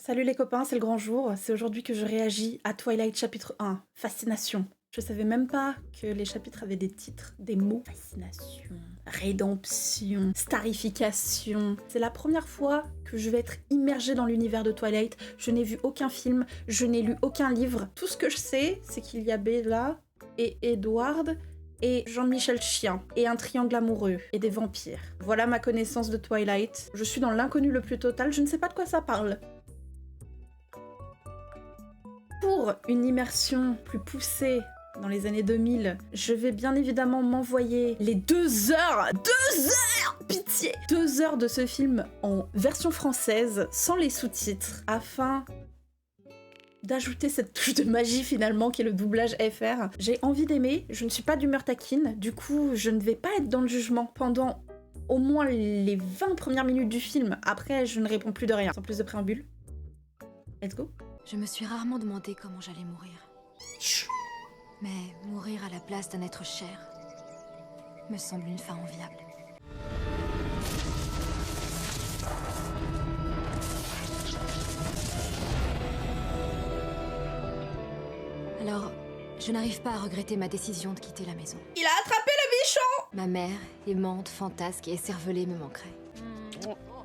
Salut les copains, c'est le grand jour. C'est aujourd'hui que je réagis à Twilight chapitre 1, Fascination. Je savais même pas que les chapitres avaient des titres, des mots. Fascination, rédemption, starification. C'est la première fois que je vais être immergée dans l'univers de Twilight. Je n'ai vu aucun film, je n'ai lu aucun livre. Tout ce que je sais, c'est qu'il y a Bella et Edward et Jean-Michel Chien, et un triangle amoureux, et des vampires. Voilà ma connaissance de Twilight. Je suis dans l'inconnu le plus total, je ne sais pas de quoi ça parle. Pour une immersion plus poussée dans les années 2000, je vais bien évidemment m'envoyer les 2 heures, pitié, 2 heures de ce film en version française, sans les sous-titres, afin d'ajouter cette touche de magie finalement qui est le doublage FR. J'ai envie d'aimer, je ne suis pas d'humeur taquine, du coup je ne vais pas être dans le jugement pendant au moins les 20 premières minutes du film. Après je ne réponds plus de rien, sans plus de préambule. Let's go. Je me suis rarement demandé comment j'allais mourir. Mais mourir à la place d'un être cher me semble une fin enviable. Alors, je n'arrive pas à regretter ma décision de quitter la maison. Il a attrapé le bichon! Ma mère, aimante, fantasque et écervelée, me manquerait.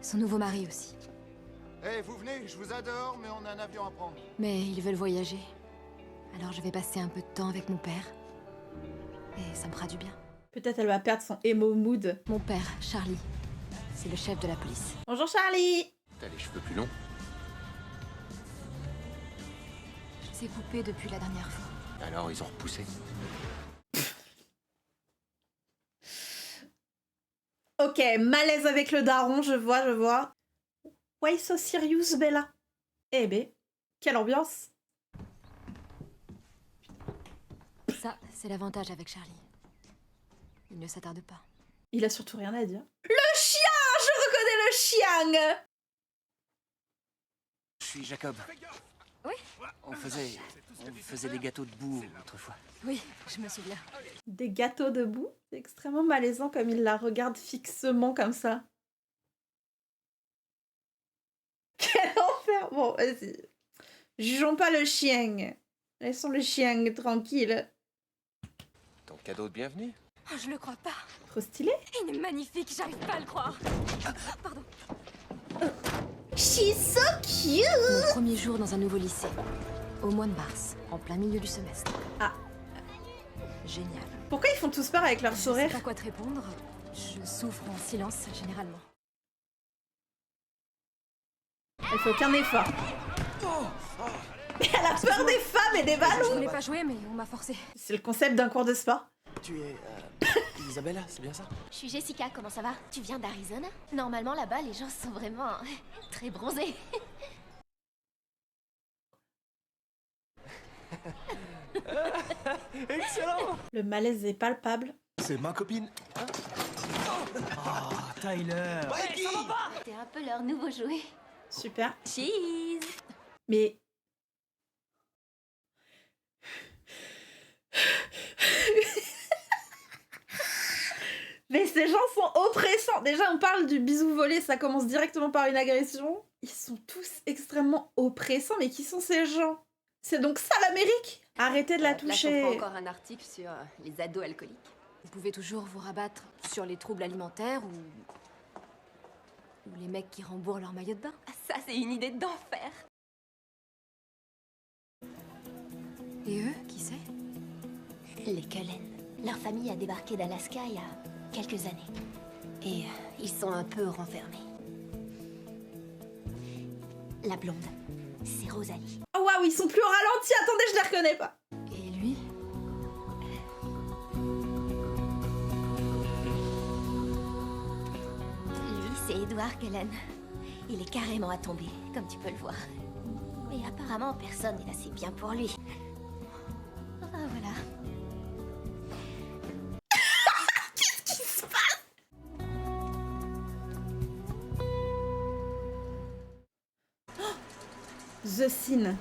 Son nouveau mari aussi. Hey, vous venez, je vous adore, mais on a un avion à prendre. Mais ils veulent voyager. Alors je vais passer un peu de temps avec mon père. Et ça me fera du bien. Peut-être elle va perdre son emo mood. Mon père, Charlie, c'est le chef de la police. Bonjour Charlie! T'as les cheveux plus longs? Je les ai coupés depuis la dernière fois. Alors, ils ont repoussé. Ok, malaise avec le daron, je vois. Why so serious, Bella? Eh ben, quelle ambiance! Ça, c'est l'avantage avec Charlie. Il ne s'attarde pas. Il a surtout rien à dire. Le chien! Je reconnais le chien! Je suis Jacob. Oui? On faisait des gâteaux de boue autrefois. Oui, je me souviens. Des gâteaux debout? C'est extrêmement malaisant comme il la regarde fixement comme ça. Quel enfer! Bon, vas-y. Jugeons pas le chien. Laissons le chien tranquille. Ton cadeau de bienvenue? Oh, je le crois pas. Trop stylé. Il est magnifique, j'arrive pas à le croire. Pardon. She's so cute! Mon premier jour dans un nouveau lycée. Au mois de mars, en plein milieu du semestre. Ah. Génial. Pourquoi ils font tous peur avec leur Je sais sourire? pas quoi te répondre. Je souffre en silence, généralement. Elle fait aucun effort. Mais elle a peur des femmes et des Je ballons! voulais pas jouer, mais on m'a forcé. C'est le concept d'un cours de sport. Tu es Isabella, c'est bien ça? Je suis Jessica, comment ça va? Tu viens d'Arizona? Normalement là-bas les gens sont vraiment très bronzés. Excellent! Le malaise est palpable. C'est ma copine. Oh, Tyler! T'es un peu leur nouveau jouet. Super. Cheese! Mais... Mais ces gens sont oppressants. Déjà, on parle du bisou volé, ça commence directement par une agression. Ils sont tous extrêmement oppressants, mais qui sont ces gens? C'est donc ça l'Amérique? Arrêtez de la Là, je toucher. comprends encore un article sur les ados alcooliques. Vous pouvez toujours vous rabattre sur les troubles alimentaires ou les mecs qui rembourrent leur maillot de bain. Ah, ça, c'est une idée d'enfer. Et eux, qui c'est? Les Cullen. Leur famille a débarqué d'Alaska il y a quelques années. Et ils sont un peu renfermés. La blonde, c'est Rosalie. Oh waouh, ils sont plus au ralenti. Attendez, je les reconnais pas. Et lui? Lui, c'est Edward Cullen. Il est carrément à tomber, comme tu peux le voir. Mais apparemment, personne n'est assez bien pour lui. Enfin, voilà. The Scene.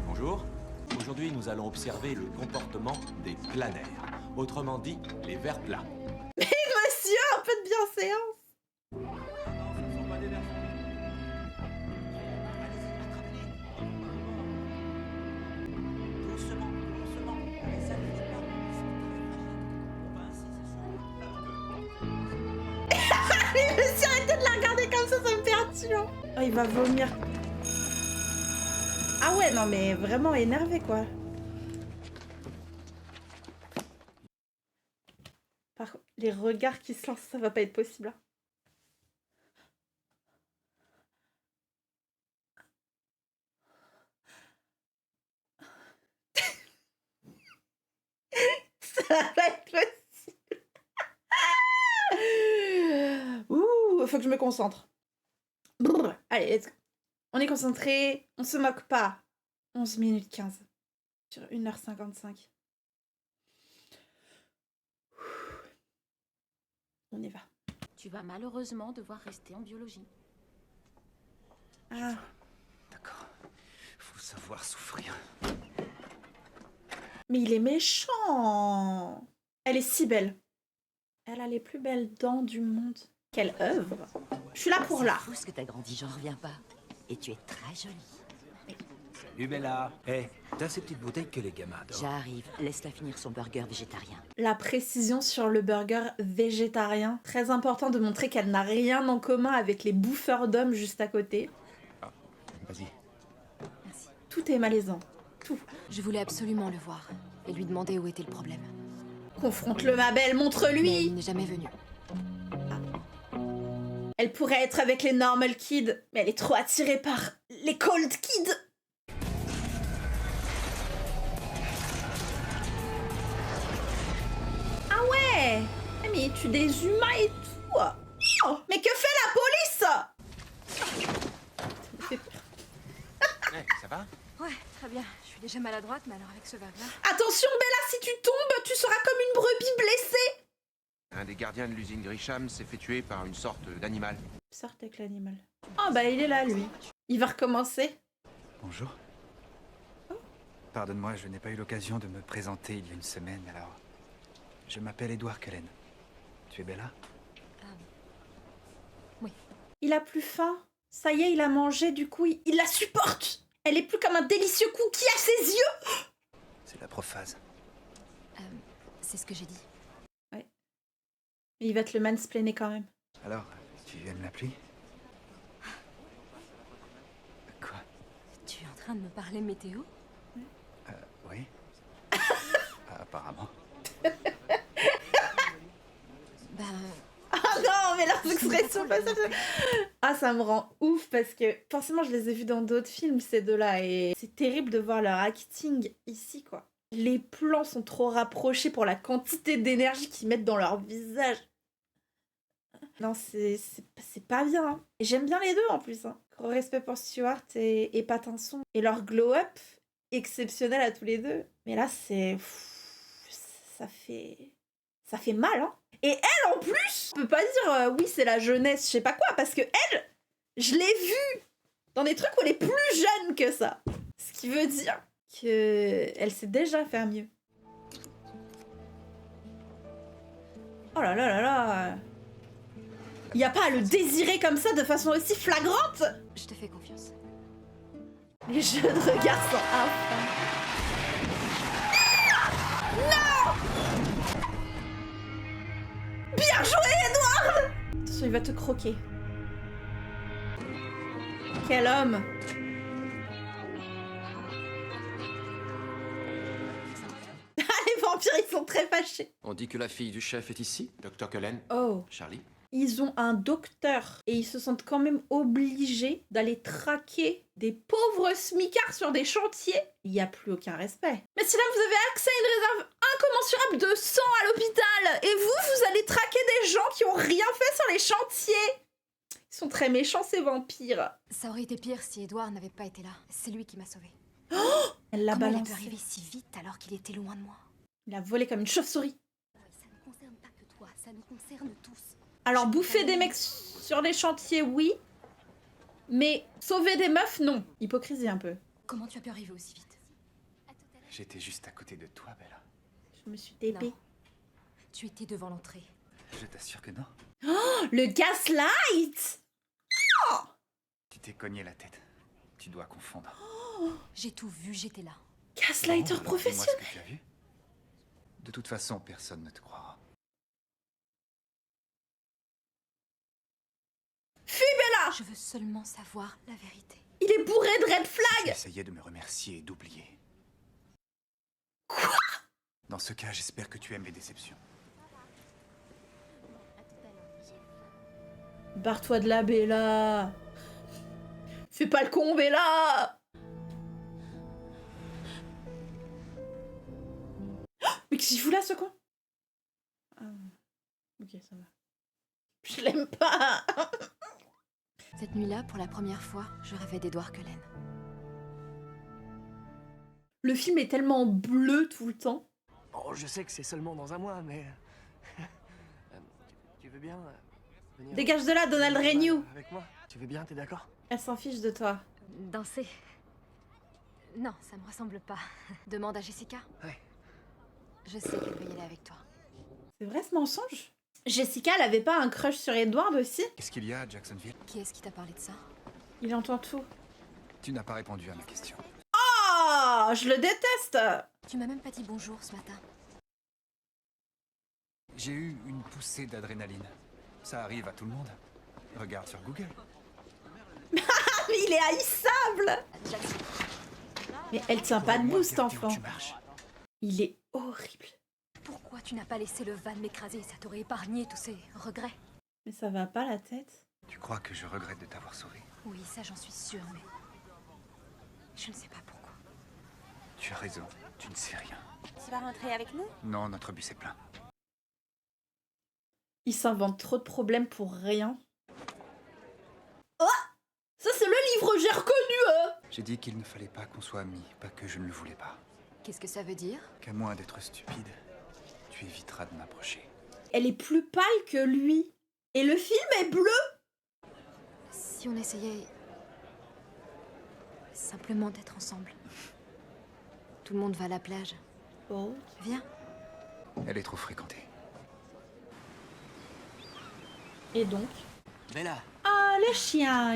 Bonjour. Aujourd'hui, nous allons observer le comportement des planaires. Autrement dit, les vers plats. Monsieur, un peu de bienséance. Allez, monsieur, arrêtez de la regarder comme ça me perturbe. Oh, il va vomir. Ah ouais, non mais vraiment énervé quoi. Par contre, les regards qui se lancent, ça va pas être possible. Hein. Ça va pas être possible. Ouh, faut que je me concentre. Brrr, allez, let's go. On est concentré, on se moque pas. 11 minutes 15 sur 1h55. On y va. Tu vas malheureusement devoir rester en biologie. Ah, D'accord. Faut savoir souffrir. mais il est méchant. Elle est si belle. Elle a les plus belles dents du monde. Quelle œuvre. Je suis là pour C'est l'art. fou ce que t'as grandi, j'en reviens pas. Et tu es très jolie. Salut Bella. Hé, t'as ces petites bouteilles que les gamins adorent. J'arrive, laisse-la finir son burger végétarien. La précision sur le burger végétarien. Très important de montrer qu'elle n'a rien en commun avec les bouffeurs d'hommes juste à côté. Vas-y. Merci. Tout est malaisant. Tout. Je voulais absolument le voir et lui demander où était le problème. Confronte-le, ma belle, Mais montre-lui. il n'est jamais venu. Elle pourrait être avec les normal kids, mais elle est trop attirée par les cold kids. Ah ouais. Mais il tue des humains et tout. Oh, mais que fait la police? Ça me fait peur. Hé, ça va? Ouais, très bien. Je suis déjà maladroite, mais alors avec ce burger... Attention Bella, si tu tombes, tu seras comme une brebis blessée. Un des gardiens de l'usine Grisham s'est fait tuer par une sorte d'animal. Sorte avec l'animal. Oh bah il est là lui. Il va recommencer. Bonjour. Pardonne-moi, je n'ai pas eu l'occasion de me présenter il y a une semaine, alors... Je m'appelle Edward Cullen. Tu es Bella? Il a plus faim. Ça y est, il a mangé, du coup il la supporte. Elle est plus comme un délicieux cookie à ses yeux. C'est la prophase. C'est ce que j'ai dit. Mais il va te le mansplainer quand même. Alors, tu aimes la pluie? Quoi? Tu es en train de me parler météo? Oui. Apparemment. Ben... Ah non, mais leurs expressions, pas ça. Ah, ça me rend ouf parce que forcément, je les ai vus dans d'autres films, ces deux-là, et c'est terrible de voir leur acting ici, quoi. Les plans sont trop rapprochés pour la quantité d'énergie qu'ils mettent dans leur visage. Non, c'est pas bien. Hein. Et j'aime bien les deux en plus. Hein. Gros respect pour Stewart et Pattinson. Et leur glow-up exceptionnel à tous les deux. Mais là, ça fait mal, hein. Et elle, en plus, on peut pas dire oui, c'est la jeunesse, je sais pas quoi, parce que elle, je l'ai vue dans des trucs où elle est plus jeune que ça. Ce qui veut dire que elle sait déjà faire mieux. Oh là là là là. Y a pas à le désirer comme ça de façon aussi flagrante. Je te fais confiance. Les jeux de regard sont infâmes. Bien joué, Edward! Attention, il va te croquer. Quel homme! Les vampires, ils sont très fâchés. On dit que la fille du chef est ici? Dr. Cullen, Oh. Charlie. Ils ont un docteur et ils se sentent quand même obligés d'aller traquer des pauvres smicards sur des chantiers. Il n'y a plus aucun respect. Mais si là vous avez accès à une réserve incommensurable de sang à l'hôpital et vous allez traquer des gens qui ont rien fait sur les chantiers. Ils sont très méchants ces vampires. Ça aurait été pire si Edward n'avait pas été là. C'est lui qui m'a sauvée. Elle l'a Comment il a balancé. pu arriver si vite alors qu'il était loin de moi? Il a volé comme une chauve-souris. Ça ne concerne pas que toi, ça nous concerne tous. Alors bouffer des mecs sur les chantiers, oui. Mais sauver des meufs, non. Hypocrisie un peu. Comment tu as pu arriver aussi vite? J'étais juste à côté de toi, Bella. Je me suis TP. Non. Tu étais devant l'entrée. Je t'assure que non. Oh, le gaslight! Tu t'es cogné la tête. Tu dois confondre. J'ai tout vu, j'étais là. Gaslighter Bon, alors professionnel! dis-moi ce que tu as vu. De toute façon, personne ne te croira. Je veux seulement savoir la vérité. Il est bourré de red Tu flag! essayais de me remercier et d'oublier. Quoi? Dans ce cas, j'espère que tu aimes les déceptions. Barre-toi de là, Bella! Fais pas le con, Bella! Mais qu'est-ce qu'il fout là, ce con? Ah. Ok, ça va. Je l'aime pas! Cette nuit-là, pour la première fois, je rêvais d'Edward Cullen. Le film est tellement bleu tout le temps. Oh, je sais que c'est seulement dans un mois, mais... tu veux bien venir... Dégage de là, Donald Renew! Avec moi? Tu veux bien, t'es d'accord? Elle s'en fiche de toi. Danser? Non, ça me ressemble pas. Demande à Jessica. Ouais. Je sais qu'elle veut y aller avec toi. C'est vrai ce mensonge? Jessica, elle avait pas un crush sur Edward aussi? Qu'est-ce qu'il y a à Jacksonville? Qui est-ce qui t'a parlé de ça? Il entend tout. Tu n'as pas répondu à ma question. Oh, je le déteste! Tu m'as même pas dit bonjour ce matin. J'ai eu une poussée d'adrénaline. Ça arrive à tout le monde. Regarde sur Google. Ah, mais il est haïssable! Jackson. Mais elle tient pas debout, cet Regarde où enfant. tu marches. Il est horrible. Pourquoi tu n'as pas laissé le van m'écraser? Ça t'aurait épargné tous ces regrets. Mais ça va pas la tête? Tu crois que je regrette de t'avoir sauvé? Oui, ça j'en suis sûre, mais... je ne sais pas pourquoi. Tu as raison, tu ne sais rien. Tu vas rentrer avec nous? Non, notre bus est plein. Il s'invente trop de problèmes pour rien. Oh! Ça c'est le livre, j'ai reconnu! J'ai dit qu'il ne fallait pas qu'on soit amis, pas que je ne le voulais pas. Qu'est-ce que ça veut dire? Qu'à moins d'être stupide, tu éviteras de m'approcher. Elle est plus pâle que lui. Et le film est bleu! Si on essayait... simplement d'être ensemble. Tout le monde va à la plage. Oh. Viens. Elle est trop fréquentée. Et donc? Bella! Ah, le chien!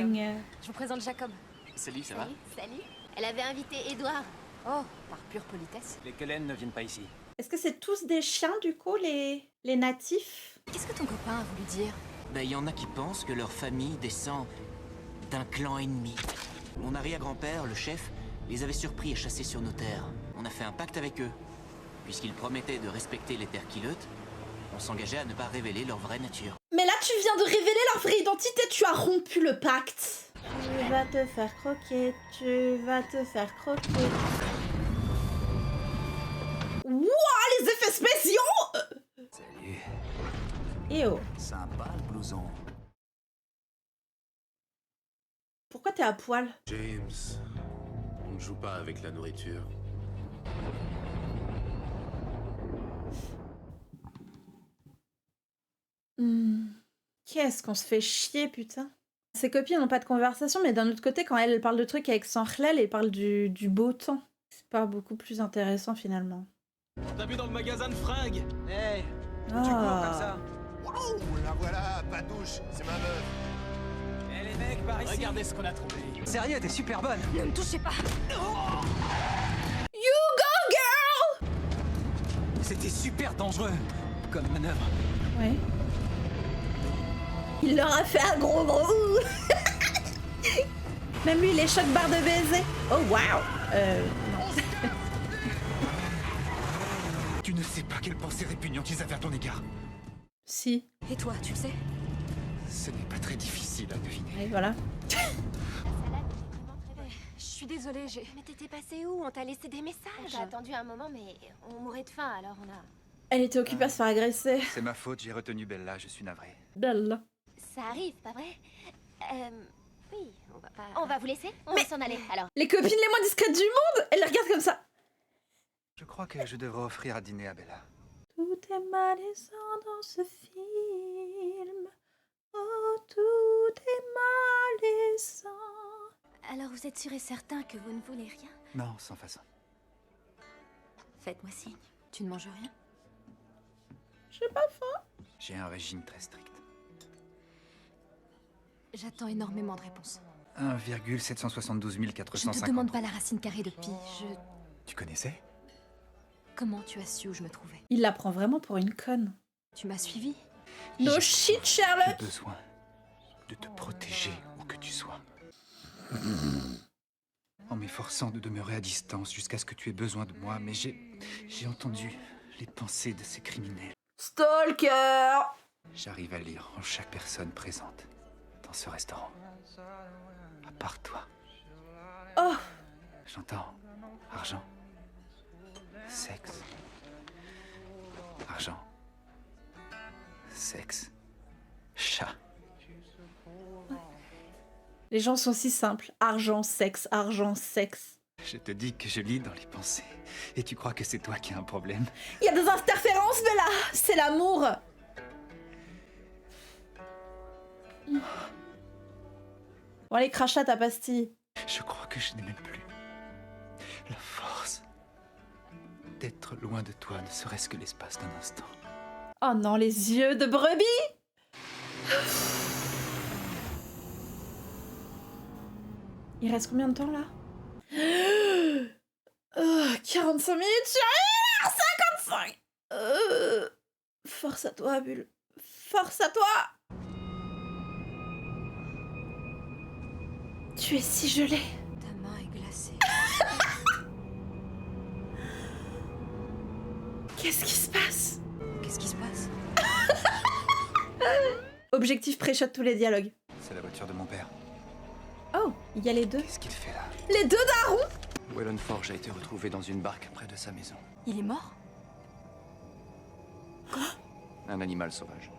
Je vous présente Jacob. Salut, ça va? Salut. Elle avait invité Edward. Oh, par pure politesse. Les Cullen ne viennent pas ici. Est-ce que c'est tous des chiens, du coup, les natifs? Qu'est-ce que ton copain a voulu dire? Ben, y en a qui pensent que leur famille descend d'un clan ennemi. Mon arrière-grand-père, le chef, les avait surpris et chassés sur nos terres. On a fait un pacte avec eux. Puisqu'ils promettaient de respecter les terres Kileut, on s'engageait à ne pas révéler leur vraie nature. Mais là, tu viens de révéler leur vraie identité, tu as rompu le pacte. Tu vas te faire croquer, tu vas te faire croquer. Wouah, les effets spéciaux! Salut. Eh oh, Sympa le blouson. pourquoi t'es à poil? James, on ne joue pas avec la nourriture. Qu'est-ce qu'on se fait chier, putain. Ses copines n'ont pas de conversation, mais d'un autre côté, quand elle parle de trucs avec Sanrel, elle parle du beau temps. C'est pas beaucoup plus intéressant, finalement. T'as vu dans le magasin de fringues? Hey, tu Ah. cours comme ça. Waouh, la voilà, pas douche, c'est ma meuf. Eh les mecs, par ici. Regardez ce qu'on a trouvé. Sérieux, t'es super bonne. Ne me touchez pas! You go, girl! C'était super dangereux comme manœuvre. Ouais. Il leur a fait un gros ouh. Même lui, les chocs barres de baiser. Oh, waouh! Non. Tu ne sais pas quelle pensée répugnante ils avaient à ton égard. Si. Et toi, tu le sais? Ce n'est pas très difficile à deviner. Et voilà. Je suis désolée, j'ai... Mais t'étais passé où? On t'a laissé des messages. On t'a attendu un moment, mais on mourait de faim, alors on a... Elle était occupée à se faire agresser. C'est ma faute, j'ai retenu Bella, je suis navré. Belle. Ça arrive, pas vrai? Oui, on va pas... On va vous laisser? On va s'en aller, alors. Les copines les moins discrètes du monde, elle les regarde comme ça. Je crois que je devrais offrir à dîner à Bella. Tout est malaisant dans ce film. Oh, tout est malaisant. Alors vous êtes sûr et certain que vous ne voulez rien? Non, sans façon. Faites-moi signe. Tu ne manges rien? J'ai pas faim. J'ai un régime très strict. J'attends énormément de réponses. 1,772 Je ne 450. te demande pas la racine carrée de pi. Tu connaissais? Comment tu as su où je me trouvais? Il la prend vraiment pour une conne. Tu m'as suivi? No shit, Sherlock. J'ai besoin de te protéger où que tu sois. En m'efforçant de demeurer à distance jusqu'à ce que tu aies besoin de moi, mais j'ai entendu les pensées de ces criminels. Stalker. J'arrive à lire en chaque personne présente dans ce restaurant. À part toi. Oh. J'entends argent, sexe, argent, sexe, chat. Les gens sont si simples. Argent, sexe, argent, sexe. Je te dis que je lis dans les pensées. Et tu crois que c'est toi qui as un problème? Il y a des interférences, Bella. C'est l'amour. Bon, allez, crachat ta pastille. Je crois que je n'ai même plus la force d'être loin de toi, ne serait-ce que l'espace d'un instant. Oh non, les yeux de brebis. Il reste combien de temps, là? 45 minutes, 55. Force à toi, Bulle. Force à toi. Tu es si gelée. Ta main est glacée. Qu'est-ce qui se passe? Qu'est-ce qui se passe? Objectif pré-shot tous les dialogues. C'est la voiture de mon père. Oh, il y a les deux. Qu'est-ce qu'il fait là? Les deux darons. Wellon Forge a été retrouvé dans une barque près de sa maison. Il est mort? Un animal sauvage.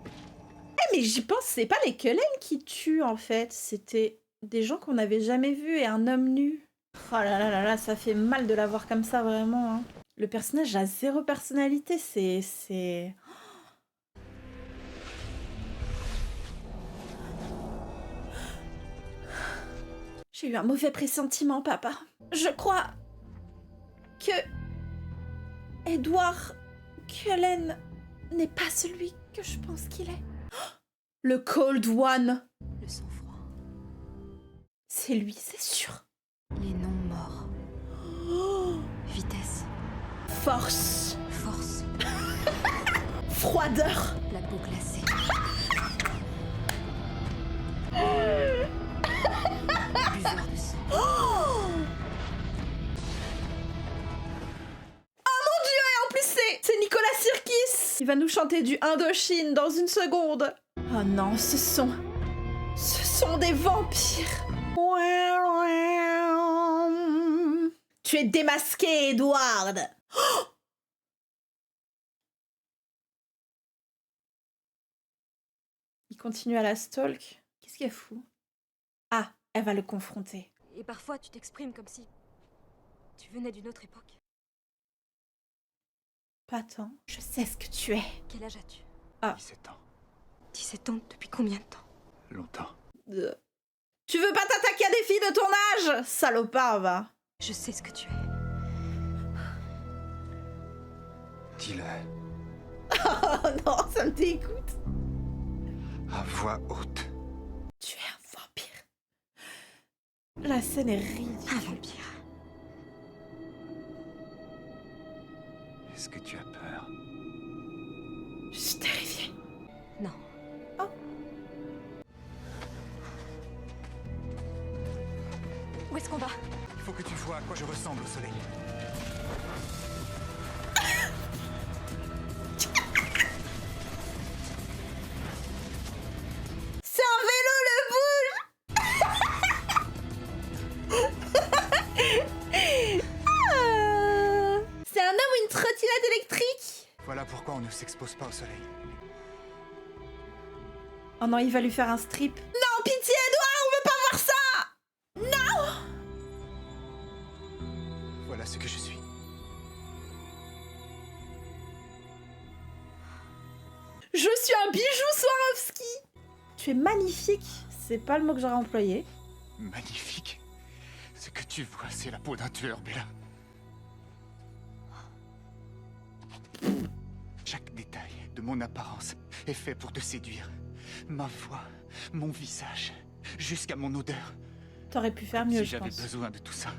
Eh mais j'y pense, c'est pas les Cullen qui tuent en fait. C'était des gens qu'on n'avait jamais vus et un homme nu. Oh là là là là, ça fait mal de la voir comme ça vraiment. Hein. Le personnage a zéro personnalité, c'est... J'ai eu un mauvais pressentiment, papa. Je crois que Edward Cullen n'est pas celui que je pense qu'il est. Le Cold One. Le sang-froid. C'est lui, c'est sûr. Les noms morts. Vitesse. Force. Force. Froideur. La peau glacée. Buveur de sang. Oh mon dieu, et en plus c'est Nicolas Sirkis. Il va nous chanter du Indochine dans une seconde. Oh non, ce sont des vampires. Tu es démasqué, Edward. Oh il continue à la stalk. Qu'est-ce qu'elle fout? Ah, elle va le confronter. Et parfois, tu t'exprimes comme si tu venais d'une autre époque. Pas tant. Je sais ce que tu es. Quel âge as-tu? Ah. 17 ans. 17 ans, depuis combien de temps? Longtemps. Tu veux pas t'attaquer à des filles de ton âge? Salopard, va. Je sais ce que tu es. Dis-le. Oh non, ça me dégoûte. À voix haute. Tu es un vampire. La scène est ridicule. Un vampire. Est-ce que tu as peur? Je suis terrifiée. Non. Oh. Où est-ce qu'on va? Il faut que tu vois à quoi je ressemble au soleil. C'est un vélo, le bouge. C'est un homme ou une trottinette électrique? Voilà pourquoi on ne s'expose pas au soleil. Oh non, il va lui faire un strip. Non, pitié, Edouard, on veut pas voir ça. Non. Voilà ce que je suis. Je suis un bijou Swarovski. Tu es magnifique. C'est pas le mot que j'aurais employé. Magnifique. Ce que tu vois, c'est la peau d'un tueur, Bella. Chaque détail de mon apparence est fait pour te séduire. Ma voix, mon visage, jusqu'à mon odeur. T'aurais pu faire Comme mieux, si je j'avais pense. besoin de tout ça.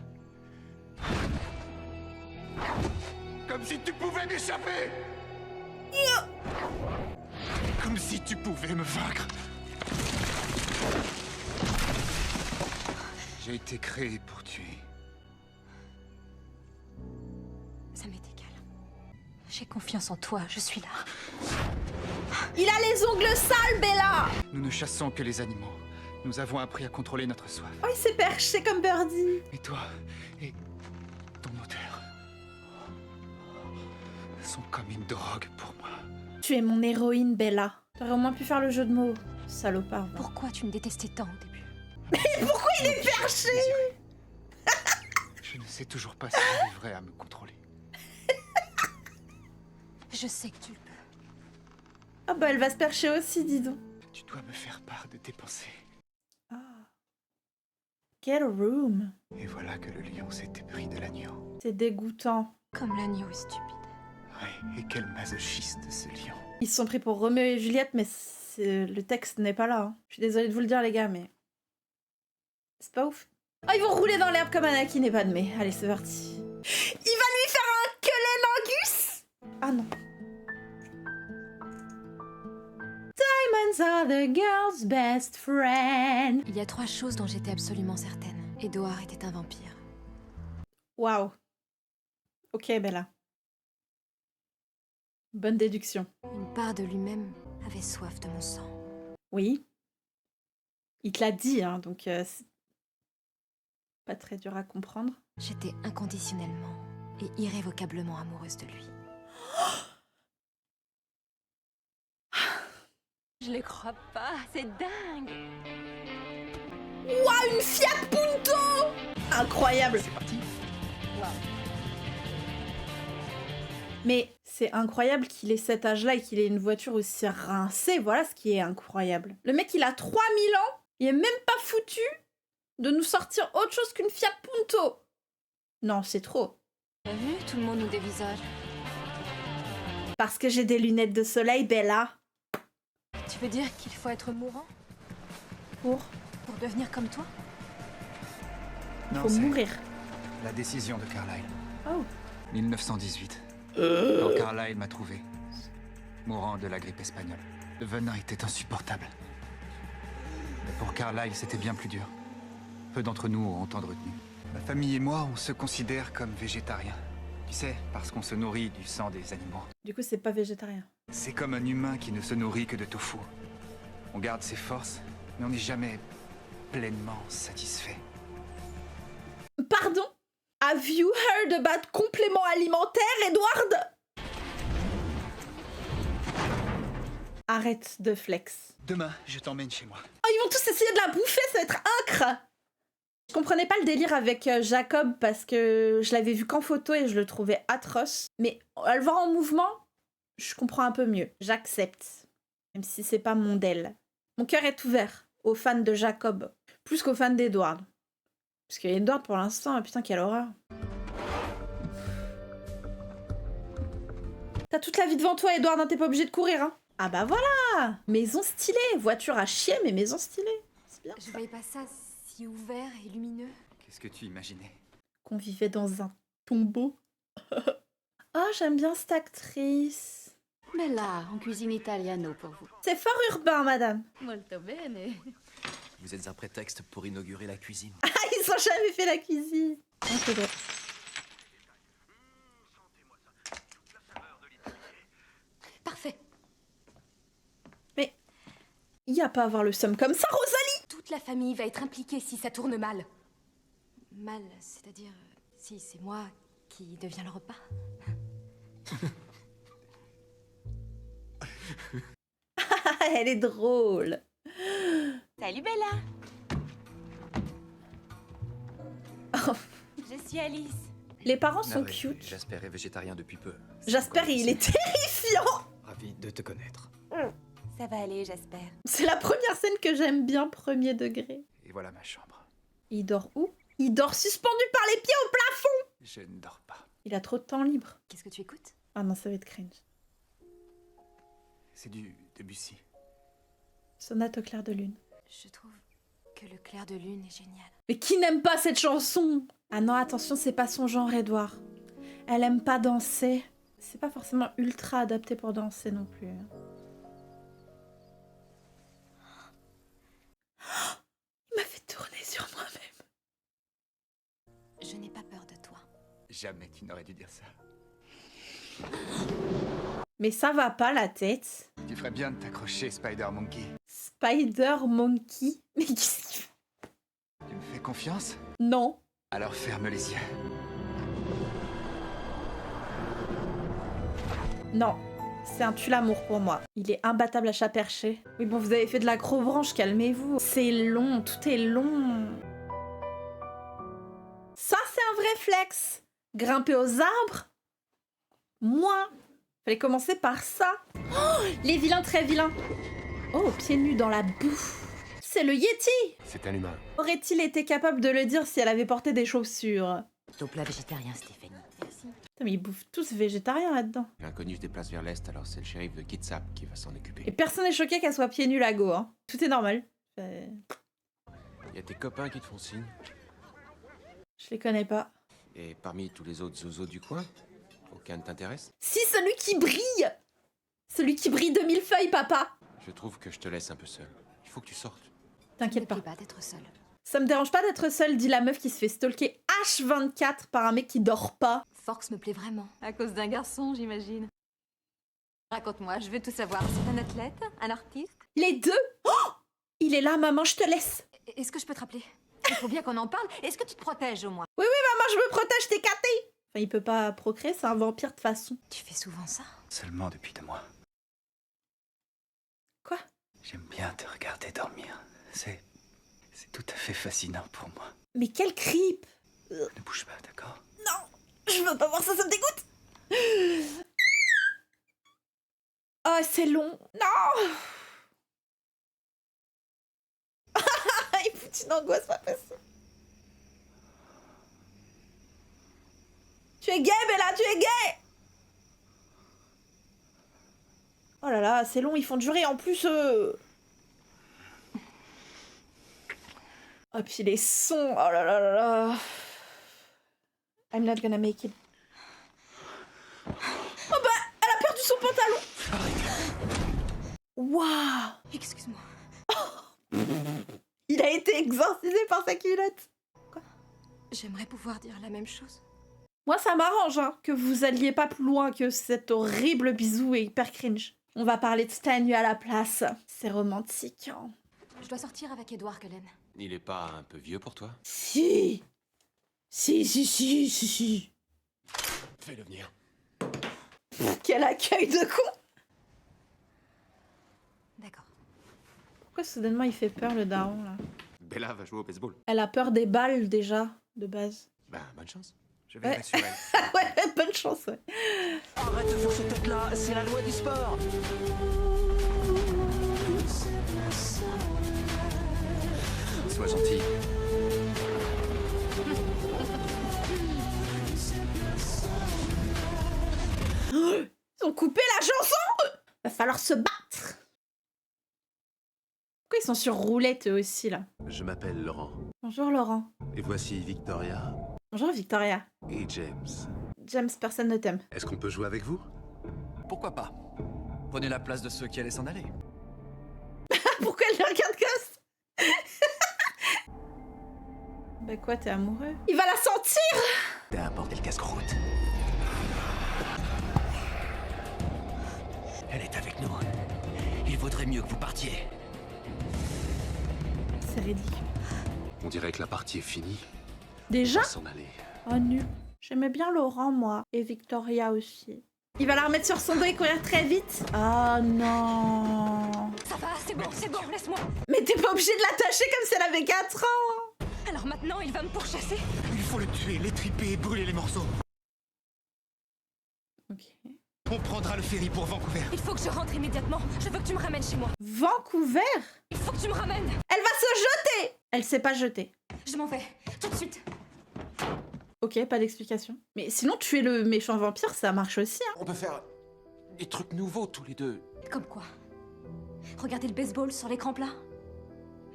Comme si tu pouvais m'échapper. Comme si tu pouvais me vaincre. J'ai été créé pour tuer. Ça m'est égal. J'ai confiance en toi, je suis là. Il a les ongles sales, Bella! Nous ne chassons que les animaux. Nous avons appris à contrôler notre soif. Oh, il s'est perché comme Birdie. Et toi, et ton odeur sont comme une drogue pour moi. Tu es mon héroïne, Bella. T'aurais au moins pu faire le jeu de mots. Salopard. va. Pourquoi tu me détestais tant au début? Mais pourquoi il est perché? Je ne sais toujours pas si j'arriverai à me contrôler. Je sais que tu le peux. Ah bah elle va se percher aussi, dis donc. Tu dois me faire part de tes pensées. Ah. Get a room. Et voilà que le lion s'est épris de l'agneau. C'est dégoûtant. Comme l'agneau est stupide. Ouais, et quel masochiste ce lion. Ils se sont pris pour Roméo et Juliette, mais le texte n'est pas là. Hein. Je suis désolée de vous le dire, les gars, mais... C'est pas ouf. Oh, ils vont rouler dans l'herbe comme Anakin et Padmé. Allez, c'est parti. Il va lui faire un Kelenangus. Ah non. Diamonds are the girl's best friend. Il y a 3 choses dont j'étais absolument certaine. Édouard était un vampire. Waouh. Ok, Bella. Bonne déduction. Une part de lui-même avait soif de mon sang. Oui. Il te l'a dit, hein, donc c'est pas très dur à comprendre. J'étais inconditionnellement et irrévocablement amoureuse de lui. Je le crois pas, c'est dingue. Waouh, une Fiat Punto. Incroyable. C'est parti. Mais c'est incroyable qu'il ait cet âge-là et qu'il ait une voiture aussi rincée. Voilà ce qui est incroyable. Le mec, il a 3000 ans. Il est même pas foutu de nous sortir autre chose qu'une Fiat Punto. Non, c'est trop. T'as vu, tout le monde nous dévisage. Parce que j'ai des lunettes de soleil, Bella. Tu veux dire qu'il faut être mourant Pour devenir comme toi? Non, Faut c'est mourir. la décision de Carlyle. Oh. 1918. Quand Carlyle m'a trouvé, mourant de la grippe espagnole. Le venin était insupportable. Mais pour Carlyle, c'était bien plus dur. Peu d'entre nous ont tant de retenue. Ma famille et moi, on se considère comme végétariens. Tu sais, parce qu'on se nourrit du sang des animaux. Du coup, c'est pas végétarien. C'est comme un humain qui ne se nourrit que de tofu. On garde ses forces, mais on n'est jamais pleinement satisfait. Pardon? Have you heard about complément alimentaire, Edward? Arrête de flex. Demain, je t'emmène chez moi. Oh, ils vont tous essayer de la bouffer, ça va être incre! Je comprenais pas le délire avec Jacob parce que je l'avais vu qu'en photo et je le trouvais atroce. Mais à le voir en mouvement, je comprends un peu mieux. J'accepte. Même si c'est pas mon Del. Mon cœur est ouvert aux fans de Jacob. Plus qu'aux fans d'Edward. Parce que Edward, pour l'instant, putain, quelle horreur. T'as toute la vie devant toi, Edward, hein, t'es pas obligé de courir, hein. Ah bah voilà! Maison stylée, voiture à chier, mais maison stylée. C'est bien. Je voyais pas ça si ouvert et lumineux. Qu'est-ce que tu imaginais? Qu'on vivait dans un tombeau. Oh, j'aime bien cette actrice. Bella, en cuisine italiano pour vous. C'est fort urbain, madame. Molto bene. Vous êtes un prétexte pour inaugurer la cuisine. Ah, ils ont jamais fait la cuisine. Oh, c'est vrai. Parfait. Mais il y a pas à avoir le somme comme ça, Rosalie. Toute la famille va être impliquée si ça tourne mal. Mal, c'est-à-dire si c'est moi qui deviens le repas. Elle est drôle. Salut Bella. Oh. Je suis Alice. Les parents sont Navré, cute. Jasper est végétarien depuis peu. Jasper, il est terrifiant. Ravi de te connaître. Ça va aller, j'espère. C'est la première scène que j'aime bien, premier degré. Et voilà ma chambre. Il dort où? Il dort suspendu par les pieds au plafond. Je ne dors pas. Il a trop de temps libre. Qu'est-ce que tu écoutes? Ah non, ça va être cringe. C'est du Debussy. Sonate au clair de lune. Je trouve que le clair de lune est génial. Mais qui n'aime pas cette chanson? Ah non, attention, c'est pas son genre, Edouard. Elle aime pas danser. C'est pas forcément ultra adapté pour danser non plus. Il m'a fait tourner sur moi-même. Je n'ai pas peur de toi. Jamais tu n'aurais dû dire ça. Mais ça va pas la tête. Tu ferais bien de t'accrocher, Spider Monkey. Spider Monkey? Mais qu'est-ce qu'il fait? Tu me fais confiance? Non. Alors ferme les yeux. Non. C'est un tue-l'amour pour moi. Il est imbattable à chat perché. Oui bon, vous avez fait de l'acrobranche, calmez-vous. C'est long, tout est long. Ça, c'est un vrai flex. Grimper aux arbres? Moi. Fallait commencer par ça. Oh, les vilains très vilains. Oh, pieds nus dans la boue. C'est le Yeti. C'est un humain. Aurait-il été capable de le dire si elle avait porté des chaussures? Ton plat végétarien, Stéphanie. Merci. Putain, mais ils bouffent tous végétariens là-dedans. L'inconnu se déplace vers l'est, alors c'est le shérif de Kitsap qui va s'en occuper. Et personne n'est choqué qu'elle soit pieds nus là, go. Hein. Tout est normal. Y a tes copains qui te font signe. Je les connais pas. Et parmi tous les autres zozos du coin, aucun ne t'intéresse? Si, celui qui brille. Celui qui brille de mille feuilles, papa. Je trouve que je te laisse un peu seul. Il faut que tu sortes. T'inquiète pas. pas d'être seule. Ça me dérange pas d'être seule, dit la meuf qui se fait stalker H24 par un mec qui dort pas. Forks me plaît vraiment. À cause d'un garçon, j'imagine. Raconte-moi, je veux tout savoir. C'est un athlète? Un artiste? Les deux? Oh, il est là, maman, je te laisse. Est-ce que je peux te rappeler? Il faut bien qu'on en parle. Est-ce que tu te protèges au moins? Oui, maman, je me protège, t'es caté. Enfin, il peut pas procréer, c'est un vampire de toute façon. Tu fais souvent ça? Seulement depuis 2 mois. Quoi? J'aime bien te regarder dormir. C'est tout à fait fascinant pour moi. Mais quel creep. Ne bouge pas, d'accord? Non, je veux pas voir ça, ça me dégoûte. Oh, c'est long. Non. Il fout une angoisse pas possible. Tu es gay, Bella, tu es gay. Oh là là, c'est long, ils font durer en plus. Oh, puis les sons, oh là là là là. I'm not gonna make it. Oh bah, elle a perdu son pantalon. Waouh. Excuse-moi. Il a été exorcisé par sa culotte. Quoi? J'aimerais pouvoir dire la même chose. Moi, ça m'arrange hein, que vous alliez pas plus loin que cet horrible bisou et hyper cringe. On va parler de Stanu à la place. C'est romantique. Hein. Je dois sortir avec Edouard Cullen. Il est pas un peu vieux pour toi? Si. Si. Fais-le venir. Quel accueil de con. D'accord. Pourquoi soudainement il fait peur le daron là? Bella va jouer au baseball. Elle a peur des balles déjà, de base. Ben, bonne chance. Je vais Ouais. sur elle. Ouais, bonne chance, ouais. Arrête de faire cette tête-là, c'est la loi du sport. Sois gentil. Ils ont coupé la chanson. Va falloir se battre. Pourquoi ils sont sur roulette eux aussi là? Je m'appelle Laurent. Bonjour Laurent. Et voici Victoria Bonjour Victoria. et James. James, personne ne t'aime. Est-ce qu'on peut jouer avec vous? Pourquoi pas? Prenez la place de ceux qui allaient s'en aller. Pourquoi elle le regarde comme ça? Bah quoi, t'es amoureux? Il va la sentir. T'as apporté le casse-croûte. Elle est avec nous. Il vaudrait mieux que vous partiez. C'est ridicule. On dirait que la partie est finie. Déjà? On va s'en aller. Oh nul. J'aimais bien Laurent, moi. Et Victoria aussi. Il va la remettre sur son dos et courir très vite. Oh non. Ça va, c'est bon, laisse-moi. Mais t'es pas obligé de l'attacher comme si elle avait 4 ans. Alors maintenant, il va me pourchasser. Il faut le tuer, l'étriper et brûler les morceaux. Ok. On prendra le ferry pour Vancouver. Il faut que je rentre immédiatement. Je veux que tu me ramènes chez moi. Vancouver? Il faut que tu me ramènes. Elle va se jeter. Elle s'est pas jetée. Je m'en vais, tout de suite. Ok, pas d'explication. Mais sinon, tuer le méchant vampire, ça marche aussi. Hein. On peut faire des trucs nouveaux tous les deux. Comme quoi? Regarder le baseball sur l'écran plat?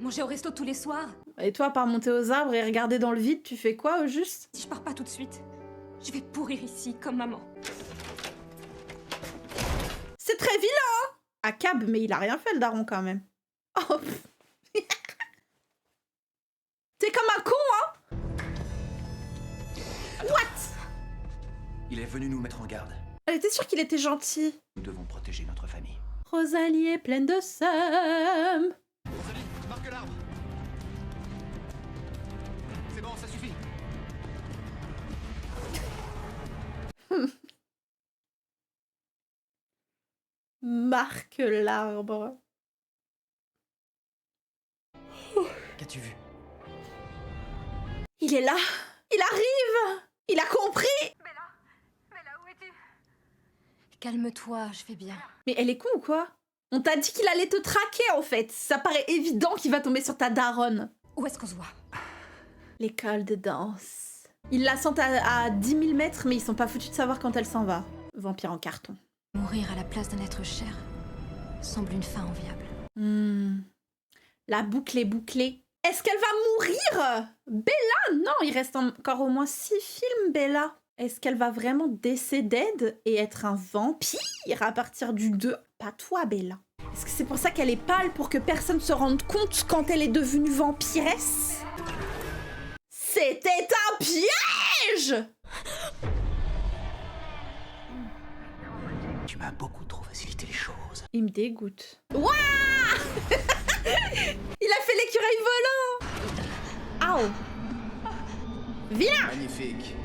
Manger au resto tous les soirs? Et toi, par monter aux arbres et regarder dans le vide, tu fais quoi au juste? Si je pars pas tout de suite, je vais pourrir ici comme maman. C'est très vilain, hein. À cab, mais il a rien fait le daron quand même. Oh. T'es comme un con, hein. What? Il est venu nous mettre en garde. Elle était sûre qu'il était gentil. Nous devons protéger notre famille. Rosalie est pleine de seum. Rosalie, marque l'arbre. C'est bon, ça suffit. Marque l'arbre. Qu'as-tu vu? Il est là. Il arrive. Il a compris. Bella, où es-tu? Calme-toi, je vais bien. Mais elle est con ou quoi? On t'a dit qu'il allait te traquer en fait. Ça paraît évident qu'il va tomber sur ta daronne. Où est-ce qu'on se voit? L'école de danse. Ils la sentent à 10 000 mètres, mais ils sont pas foutus de savoir quand elle s'en va. Vampire en carton. Mourir à la place d'un être cher semble une fin enviable. La boucle est bouclée. Est-ce qu'elle va mourir? Bella? Non, il reste encore au moins 6 films, Bella. Est-ce qu'elle va vraiment décéder et être un vampire à partir du 2? Pas toi, Bella. Est-ce que c'est pour ça qu'elle est pâle, pour que personne se rende compte quand elle est devenue vampiresse? C'était un piège! Tu m'as beaucoup trop facilité les choses. Il me dégoûte. Ouah! Il a fait l'écureuil volant! Aouh! Vilain! Magnifique.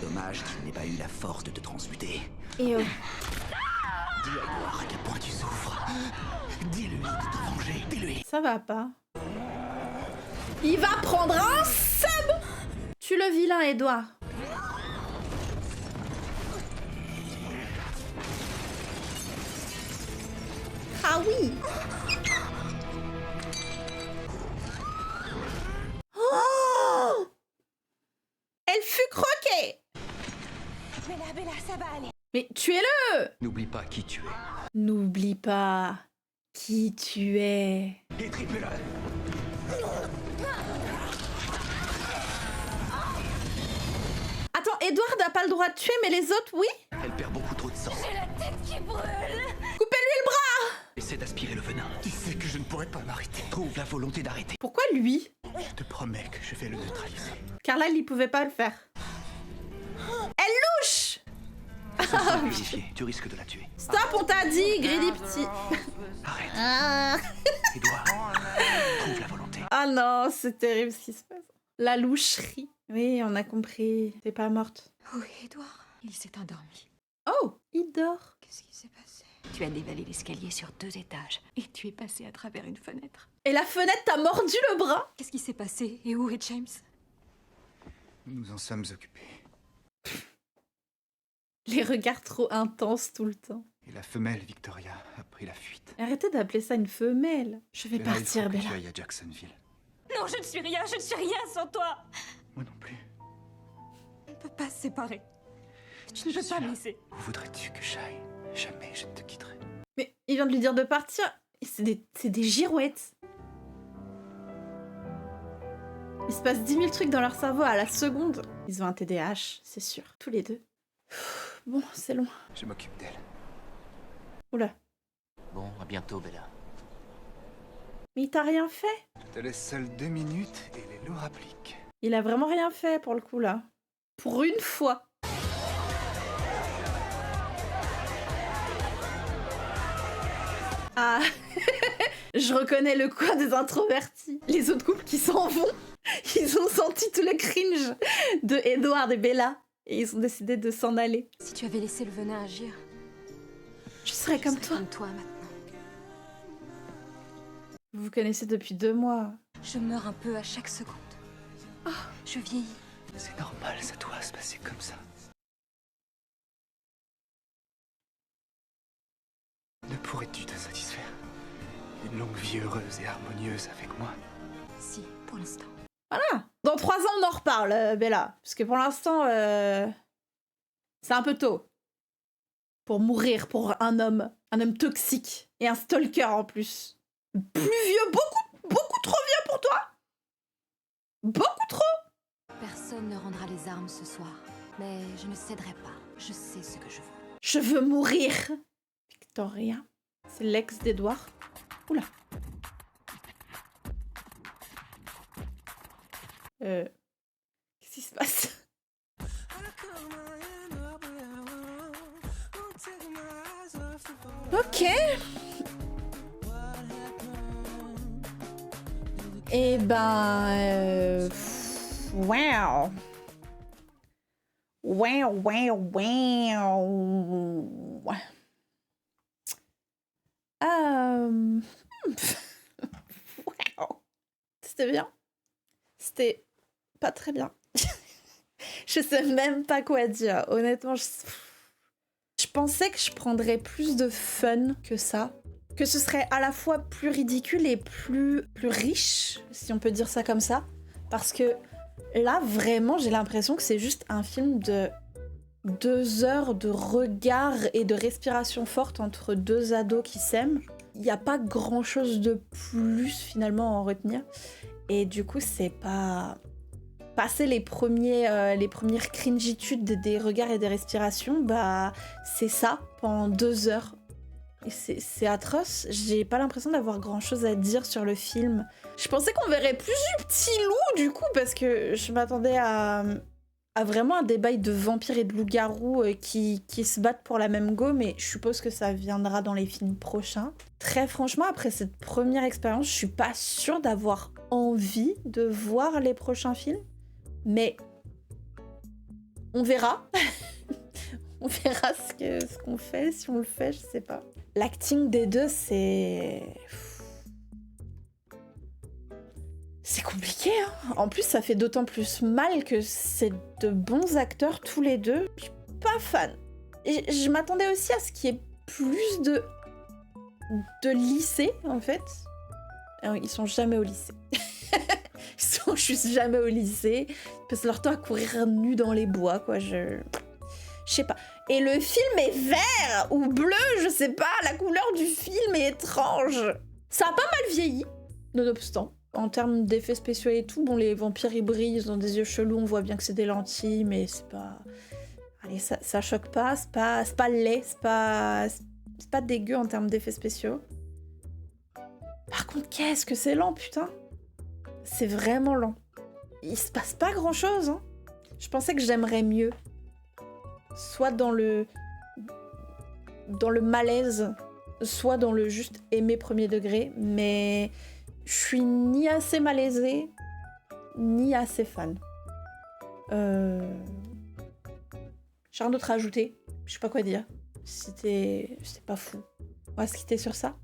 Dommage qu'il n'ait pas eu la force de te transmuter. Et oh. Dis à Edouard à quel point tu souffres. Dis-lui de te venger. Dis-lui. Ça va pas. Il va prendre un sub! Tue le vilain, Edouard. Ah oui! Oh! Elle fut croquée! Bella, ça va aller. Mais tuez-le! N'oublie pas qui tu es. N'oublie pas qui tu es. Détripe-le. Attends, Edward n'a pas le droit de tuer, mais les autres, oui? Elle perd beaucoup trop de sang. J'ai la tête qui brûle. Coupez-lui le bras! Essaie d'aspirer le venin. Tu sais que je ne pourrai pas m'arrêter. Trouve la volonté d'arrêter. Pourquoi lui? Je te promets que je vais le neutraliser. Carla, il pouvait pas le faire. Elle louche! Vérifier, tu risques de la tuer. Stop, on t'a dit, Greedy petit. Arrête. Ah. Edouard, trouve la volonté. Ah non, c'est terrible ce qui se passe. La loucherie. Oui, on a compris. T'es pas morte. Oui, Edouard, il s'est endormi. Oh, il dort. Qu'est-ce qui s'est passé? Tu as dévalé l'escalier sur 2 étages et tu es passé à travers une fenêtre. Et la fenêtre t'a mordu le bras? Qu'est-ce qui s'est passé? Et où est James? Nous nous en sommes occupés. Les regards trop intenses tout le temps. Et la femelle Victoria a pris la fuite. Arrêtez d'appeler ça une femelle. Je vais Bella, partir, il faut que Bella. tu ailles à Jacksonville. Non, je ne suis rien sans toi. Moi non plus. On ne peut pas se séparer. Tu ne peux pas me laisser. Où voudrais-tu que j'aille? Jamais je ne te quitterai. Mais il vient de lui dire de partir. C'est des girouettes. Il se passe 10 000 trucs dans leur cerveau à la seconde. Ils ont un TDAH, c'est sûr. Tous les deux. Bon, c'est long. Je m'occupe d'elle. Oula. Bon, à bientôt, Bella. Mais il t'a rien fait? Je te laisse seule 2 minutes et les lots appliquent. Il a vraiment rien fait pour le coup là. Pour une fois. Ah, je reconnais le coin des introvertis. Les autres couples qui s'en vont, ils ont senti tout le cringe de Edward et Bella. Et ils ont décidé de s'en aller. Si tu avais laissé le venin agir, je serais comme toi. Comme toi maintenant. Vous vous connaissez depuis 2 mois. Je meurs un peu à chaque seconde. Oh, je vieillis. C'est normal, ça doit se passer comme ça. Ne pourrais-tu te satisfaire d'une longue vie heureuse et harmonieuse avec moi? Si, pour l'instant. Voilà. Dans 3 ans, on en reparle, Bella. Parce que pour l'instant, c'est un peu tôt. pour mourir pour un homme toxique et un stalker en plus. Plus vieux, beaucoup trop vieux pour toi. Beaucoup trop. Personne ne rendra les armes ce soir, mais je ne céderai pas. Je sais ce que je veux. Je veux mourir. Victoria, c'est l'ex d'Edouard. Oula. Qu'est-ce qui se passe? Ok. Eh ben... Wow. Wow. Wow. C'était bien. C'était pas très bien. Je sais même pas quoi dire. Honnêtement, je pensais que je prendrais plus de fun que ça. Que ce serait à la fois plus ridicule et plus riche, si on peut dire ça comme ça. Parce que là, vraiment, j'ai l'impression que c'est juste un film de 2 heures de regard et de respiration forte entre 2 ados qui s'aiment. Il n'y a pas grand-chose de plus, finalement, à en retenir. Et du coup, c'est pas... Passer les premières cringitudes des regards et des respirations, bah, c'est ça, pendant 2 heures. Et c'est atroce. J'ai pas l'impression d'avoir grand-chose à dire sur le film. Je pensais qu'on verrait plus du petit loup, du coup, parce que je m'attendais à vraiment un débat de vampires et de loups-garous qui se battent pour la même go, mais je suppose que ça viendra dans les films prochains. Très franchement, après cette première expérience, je suis pas sûre d'avoir envie de voir les prochains films. Mais on verra. On verra ce qu'on fait, si on le fait, je sais pas. L'acting des deux, c'est compliqué, hein. En plus, ça fait d'autant plus mal que c'est de bons acteurs tous les deux. Je suis pas fan. Et je m'attendais aussi à ce qu'il y ait plus de lycée, en fait. Alors, ils sont jamais au lycée. Ils sont juste jamais au lycée. Ils passent leur temps à courir nus dans les bois, quoi. Je sais pas. Et le film est vert ou bleu, je sais pas. La couleur du film est étrange. Ça a pas mal vieilli, nonobstant. En termes d'effets spéciaux et tout, bon, les vampires ils brillent, ils ont des yeux chelous, on voit bien que c'est des lentilles, mais c'est pas... Allez, ça choque pas, c'est pas laid, c'est pas dégueu en termes d'effets spéciaux. Par contre, qu'est-ce que c'est lent, putain. C'est vraiment lent. Il se passe pas grand-chose, hein. Je pensais que j'aimerais mieux. Soit dans le malaise, soit dans le juste aimer premier degré, mais je suis ni assez malaisée, ni assez fan. J'ai rien d'autre à ajouter, je sais pas quoi dire. C'était pas fou. On va se quitter sur ça.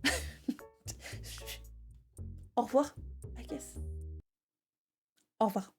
Au revoir, I guess. Au revoir.